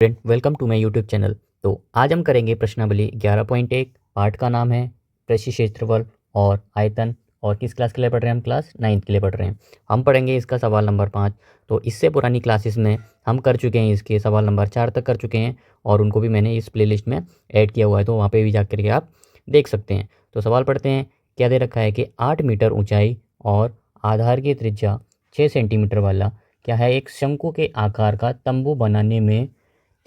Friend welcome to my YouTube channel. तो आज हम करेंगे प्रश्नावली 11.1। पाठ का नाम है कृषि क्षेत्रफल और आयतन। और किस क्लास के लिए पढ़ रहे हैं हम? क्लास 9th के लिए पढ़ रहे हैं। हम पढ़ेंगे इसका सवाल नंबर 5। तो इससे पुरानी क्लासेस में हम कर चुके हैं, इसके सवाल नंबर 4 तक कर चुके हैं और उनको भी मैंने इस प्लेलिस्ट में ऐड किया हुआ है, तो वहाँ पर भी जा करके आप देख सकते हैं। तो सवाल पढ़ते हैं। क्या दे रखा है कि 8 मीटर ऊँचाई और आधार की त्रिज्या 6 सेंटीमीटर वाला क्या है एक शंकु के आकार का तंबू बनाने में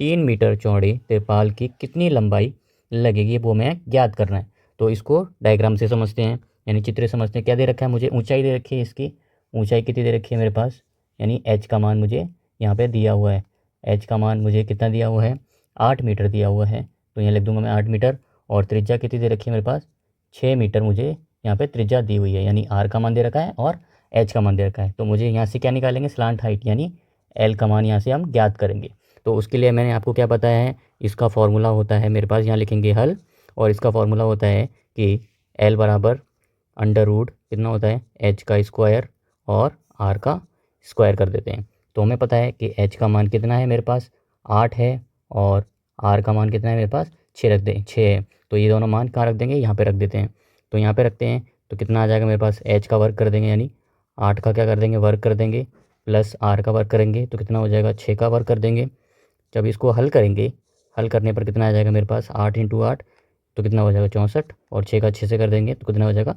3 मीटर चौड़े तिरपाल की कितनी लंबाई लगेगी, वो मैं ज्ञात करना है। तो इसको डायग्राम से समझते हैं, यानी चित्र समझते हैं। क्या दे रखा है मुझे? ऊंचाई दे रखी है, इसकी ऊंचाई कितनी दे रखी है मेरे पास, यानी एच का मान मुझे यहाँ पे दिया हुआ है। एच का मान मुझे कितना दिया हुआ है? 8 मीटर दिया हुआ है, तो यहाँ लिख दूंगा मैं 8 मीटर। और त्रिज्या कितनी दे रखी है मेरे पास? 6 मीटर मुझे यहाँ पर त्रिज्या दी हुई है, यानी आर का मान दे रखा है और एच का मान दे रखा है। तो मुझे यहाँ से क्या निकालेंगे? स्लांट हाइट यानी एल का मान यहाँ से हम ज्ञात करेंगे। तो उसके लिए मैंने आपको क्या बताया है, इसका फॉर्मूला होता है मेरे पास, यहाँ लिखेंगे हल। और इसका फॉर्मूला होता है कि एल बराबर अंडर रूट कितना होता है? एच का स्क्वायर और आर का स्क्वायर कर देते हैं। तो हमें पता है कि एच का मान कितना है मेरे पास? 8 है। और आर का मान कितना है मेरे पास? 6 रख दें, 6 है। तो ये दोनों मान कहाँ रख देंगे? यहाँ पर रख देते हैं। तो यहाँ पर रखते हैं तो कितना आ जाएगा मेरे पास? एच का वर्क कर देंगे, यानी 8 का क्या कर देंगे? वर्क कर देंगे, प्लस आर का वर्क करेंगे तो कितना हो जाएगा? 6 का वर्क कर देंगे। जब इसको हल करेंगे, हल करने पर कितना आ जाएगा मेरे पास? 8 × 8 तो कितना हो जाएगा? 64। और 6 का 6 से कर देंगे तो कितना हो जाएगा?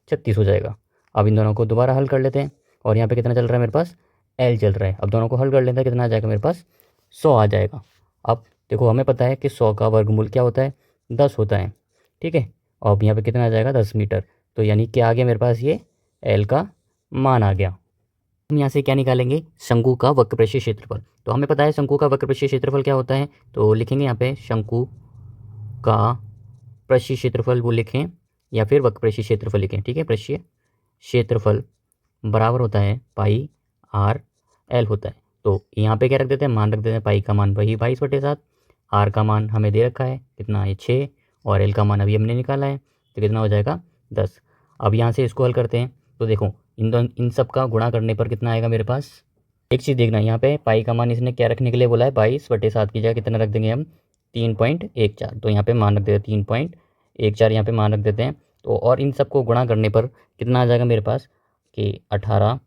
36 हो जाएगा। अब इन दोनों को दोबारा हल कर लेते हैं। और यहाँ पे कितना चल रहा है मेरे पास? एल चल रहा है। अब दोनों को हल कर लेते हैं, कितना आ जाएगा मेरे पास? 100 आ जाएगा। अब देखो, हमें पता है कि 100 का वर्गमूल क्या होता है? 10 होता है, ठीक है। और अब यहाँ पर कितना आ जाएगा? 10 मीटर। तो यानी क्या आ गया मेरे पास? ये एल का मान आ गया। हम यहाँ से क्या निकालेंगे? शंकु का वक्रपृष्ठीय क्षेत्रफल। तो हमें पता है शंकु का वक्रपृष्ठीय क्षेत्रफल क्या होता है, तो लिखेंगे यहाँ पे शंकु का पृष्ठीय क्षेत्रफल वो लिखें, या फिर वक्रपृष्ठीय क्षेत्रफल लिखें, ठीक है। पृष्ठीय क्षेत्रफल बराबर होता है पाई आर एल होता है। तो यहाँ पे क्या रख देते हैं? मान रख देते हैं। पाई का मान वही 22/7, आर का मान हमें दे रखा है कितना है? 6, और एल का मान अभी हमने निकाला है, तो कितना हो जाएगा? 10। अब यहाँ से इसको हल करते हैं तो देखो, इन सब का गुणा करने पर कितना आएगा मेरे पास? एक चीज़ देखना, यहाँ पे पाई का मान इसने क्या रखने के लिए बोला है? 22/7 की जगह कितना रख देंगे हम? 3.14। तो यहाँ पे मान रख देते हैं 3.14, यहाँ पे मान रख देते हैं। तो और इन सब को गुणा करने पर कितना आ जाएगा मेरे पास कि 18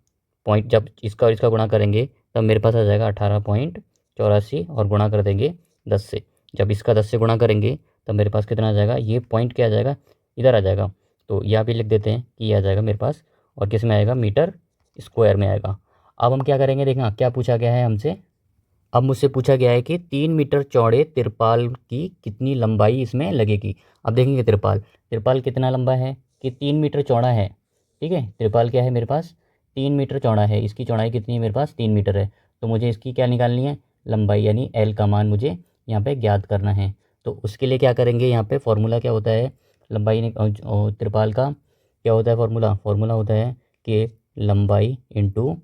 पॉइंट, जब इसका और इसका गुणा करेंगे तब मेरे पास आ जाएगा 18.84, और गुणा कर देंगे 10 से। जब इसका 10 से गुणा करेंगे तब मेरे पास कितना आ जाएगा? ये पॉइंट क्या आ जाएगा? इधर आ जाएगा। तो यहाँ पे लिख देते हैं कि ये आ जाएगा मेरे पास, और किस में आएगा? मीटर स्क्वायर में आएगा। अब हम क्या करेंगे? देखना क्या पूछा गया है हमसे। अब मुझसे पूछा गया है कि 3 मीटर चौड़े तिरपाल की कितनी लंबाई इसमें लगेगी। अब देखेंगे तिरपाल, तिरपाल कितना लंबा है कि 3 मीटर चौड़ा है, ठीक है। तिरपाल क्या है मेरे पास? 3 मीटर चौड़ा है। इसकी चौड़ाई कितनी है मेरे पास? 3 मीटर है। तो मुझे इसकी क्या निकालनी है? लंबाई, यानी एल का मान मुझे यहाँ पे ज्ञात करना है। तो उसके लिए क्या करेंगे? यहाँ पे फॉर्मूला क्या होता है लंबाई तिरपाल का? क्या होता है फॉर्मूला? फॉर्मूला होता है कि लंबाई इंटू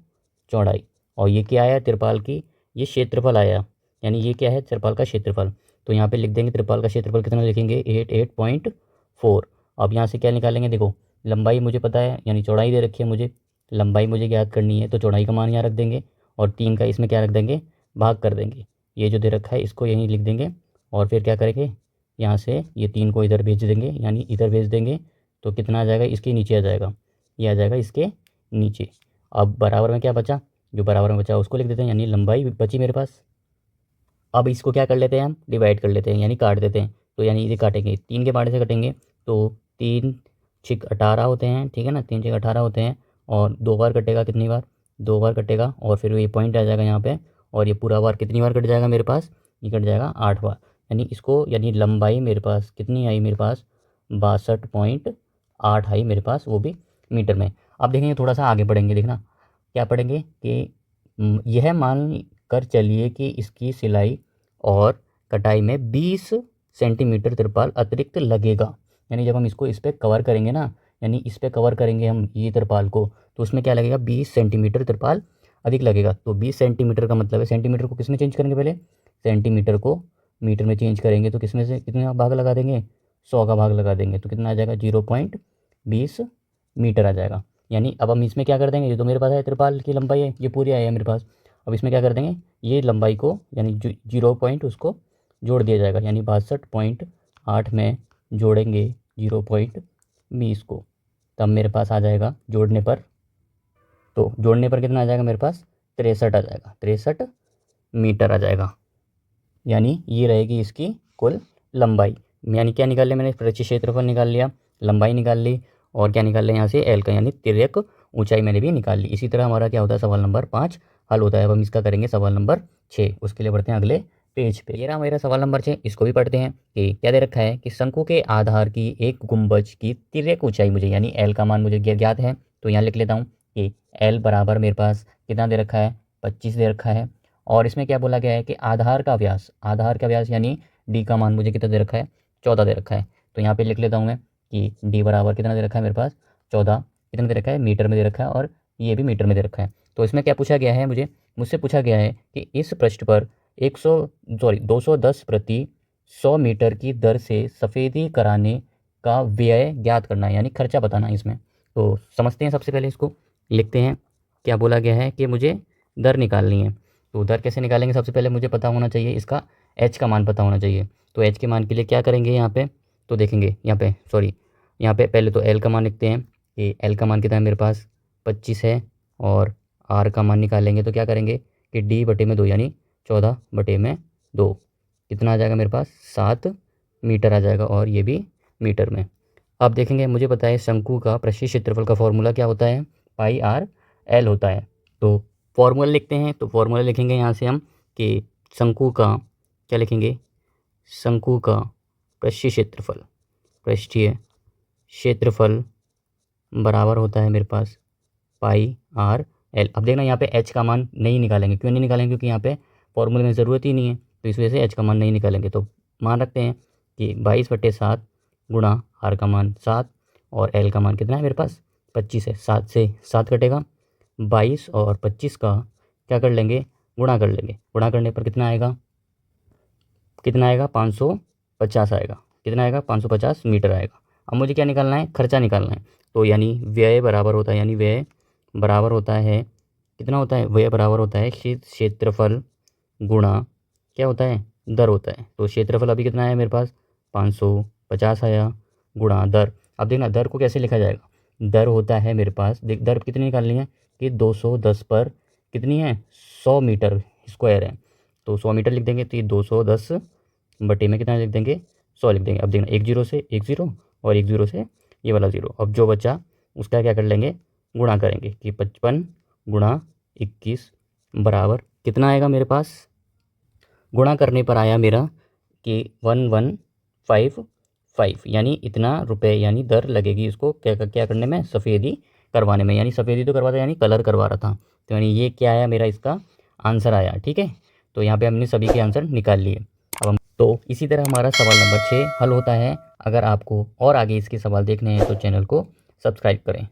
चौड़ाई। और ये क्या आया? तिरपाल की ये क्षेत्रफल आया, यानी ये क्या है? तिरपाल का क्षेत्रफल। तो यहाँ पे लिख देंगे तिरपाल का क्षेत्रफल कितना लिखेंगे? 88.4। अब यहाँ से क्या निकालेंगे? देखो, लंबाई मुझे पता है, यानी चौड़ाई दे रखी है मुझे, लंबाई मुझे ज्ञात करनी है, तो चौड़ाई का मान यहाँ रख देंगे, और 3 का इसमें क्या रख देंगे? भाग कर देंगे। ये जो दे रखा है इसको यहीं लिख देंगे, और फिर क्या करेंगे? यहाँ से ये 3 को इधर भेज देंगे, यानी इधर भेज देंगे, तो कितना आ जाएगा? इसके नीचे आ जाएगा, ये आ जाएगा इसके नीचे। अब बराबर में क्या बचा? जो बराबर में बचा उसको लिख देते हैं, यानी लंबाई बची मेरे पास। अब इसको क्या कर लेते हैं? हम डिवाइड कर लेते हैं, यानी काट देते हैं। तो यानी ये काटेंगे, 3 के बारे से कटेंगे तो 3 छिक 18 होते हैं, ठीक है ना। 3 छिक 18 होते हैं, और 2 बार कटेगा, कितनी बार? 2 बार कटेगा, और फिर ये पॉइंट आ जाएगा यहाँ पे, और ये पूरा बार कितनी बार कट जाएगा मेरे पास? ये कट जाएगा 8 बार। यानी इसको, यानी लंबाई मेरे पास कितनी आई मेरे पास? 62.8 आई मेरे पास, वो भी मीटर में। अब देखेंगे, थोड़ा सा आगे बढ़ेंगे, देखना क्या पढ़ेंगे कि यह मान कर चलिए कि इसकी सिलाई और कटाई में 20 सेंटीमीटर तिरपाल अतिरिक्त लगेगा। यानी जब हम इसको इस पर कवर करेंगे ना, यानी इस पर कवर करेंगे हम ये तिरपाल को, तो उसमें क्या लगेगा? 20 सेंटीमीटर तिरपाल अधिक लगेगा। तो 20 सेंटीमीटर का मतलब है, सेंटीमीटर को किस में चेंज करेंगे? पहले सेंटीमीटर को मीटर में चेंज करेंगे, तो किसमें से कितने भाग लगा देंगे? 100 का भाग लगा देंगे, तो कितना आ जाएगा? 0.20 मीटर आ जाएगा। यानी अब हम इसमें क्या कर देंगे? ये तो मेरे पास है तिरपाल की लंबाई है, ये पूरी आई है मेरे पास। अब इसमें क्या कर देंगे, ये लंबाई को यानी 0 पॉइंट उसको जोड़ दिया जाएगा, यानी 62.8 में जोड़ेंगे 0.20 को, तब मेरे पास आ जाएगा जोड़ने पर, तो जोड़ने पर कितना आ जाएगा मेरे पास 63 आ जाएगा, 63 मीटर आ जाएगा। यानी ये रहेगी इसकी कुल लंबाई। यानी क्या निकाल लिया मैंने, परिचय क्षेत्रफल निकाल लिया, लंबाई निकाल ली, और क्या निकाल लिया यहाँ से एल का, यानी तिर्यक ऊंचाई मैंने भी निकाल ली। इसी तरह हमारा क्या होता है, सवाल नंबर 5 हल होता है। अब हम इसका करेंगे सवाल नंबर 6, उसके लिए बढ़ते हैं अगले पेज पे। ये रहा मेरा सवाल नंबर 6, इसको भी पढ़ते हैं कि क्या दे रखा है कि शंकु के आधार की एक गुंबज की तिर्यक ऊंचाई मुझे, यानी एल का मान मुझे ज्ञात है, तो यहाँ लिख लेता हूँ कि एल बराबर मेरे पास कितना दे रखा है, 25 दे रखा है। और इसमें क्या बोला गया है कि आधार का व्यास यानी डी का मान मुझे कितना दे रखा है, 14 दे रखा है। तो यहाँ पे लिख लेता हूँ मैं कि डी बराबर कितना दे रखा है मेरे पास, 14 कितना दे रखा है, मीटर में दे रखा है, और ये भी मीटर में दे रखा है। तो इसमें क्या पूछा गया है, मुझसे पूछा गया है कि इस पृष्ठ पर 210 प्रति 100 मीटर की दर से सफ़ेदी कराने का व्यय ज्ञात करना है, यानी खर्चा बताना है इसमें। तो समझते हैं, सबसे पहले इसको लिखते हैं। क्या बोला गया है कि मुझे दर निकालनी है, तो दर कैसे निकालेंगे, सबसे पहले मुझे पता होना चाहिए इसका एच का मान पता होना चाहिए। तो एच के मान के लिए क्या करेंगे यहाँ पे, तो देखेंगे यहाँ पे पहले तो एल का मान लिखते हैं कि एल का मान कितना है मेरे पास 25 है, और आर का मान निकालेंगे तो क्या करेंगे कि डी बटे में 2 यानी 14 बटे में 2 कितना आ जाएगा मेरे पास 7 मीटर आ जाएगा, और ये भी मीटर में। अब देखेंगे, मुझे पता है शंकु का पृष्ठीय क्षेत्रफल का फॉर्मूला क्या होता है, पाई आर एल होता है। तो फॉर्मूला लिखते हैं, तो फॉर्मूला लिखेंगे यहाँ से हम कि शंकु का क्या लिखेंगे, शंकु का पृष्ठीय क्षेत्रफल बराबर होता है मेरे पास पाई आर एल। अब देखना यहाँ पे एच का मान नहीं निकालेंगे, क्यों नहीं निकालेंगे, क्योंकि यहाँ पे फॉर्मूले में ज़रूरत ही नहीं है, तो इस वजह से एच का मान नहीं निकालेंगे। तो मान रखते हैं कि 22/7 गुणा आर का मान 7 और एल का मान कितना है मेरे पास 25 है। 7 से 7 कटेगा, 22 और 25 का क्या कर लेंगे, गुणा कर लेंगे। गुणा करने पर कितना आएगा 550 आएगा, कितना आएगा 550 मीटर आएगा। अब मुझे क्या निकालना है, खर्चा निकालना है। तो यानी व्यय बराबर होता है, कितना होता है, व्यय बराबर होता है क्षेत्रफल गुणा क्या होता है, दर होता है। तो क्षेत्रफल अभी कितना है मेरे पास 550 आया, गुणा दर। अब देखना दर को कैसे लिखा जाएगा, दर होता है मेरे पास, देख दर कितनी निकालनी है कि 210 पर कितनी है 100 मीटर स्क्वायर है, तो 100 मीटर लिख देंगे। तो ये 210 बटे में कितना लिख देंगे 100 लिख देंगे। अब देखना 1 0 से 1 0 और 1 0 से ये वाला 0, अब जो बचा उसका क्या कर लेंगे, गुणा करेंगे कि 55 गुणा 21 बराबर कितना आएगा मेरे पास, गुणा करने पर आया मेरा कि 1155, यानी इतना रुपए यानी दर लगेगी इसको क्या करने में, सफ़ेदी करवाने में। यानी सफ़ेदी तो करवाता यानी कलर करवा रहा था, तो यानी ये क्या आया मेरा इसका आंसर आया। ठीक है, तो यहाँ पे हमने सभी के आंसर निकाल लिए। अब हम तो इसी तरह हमारा सवाल नंबर 6 हल होता है। अगर आपको और आगे इसके सवाल देखने हैं तो चैनल को सब्सक्राइब करें।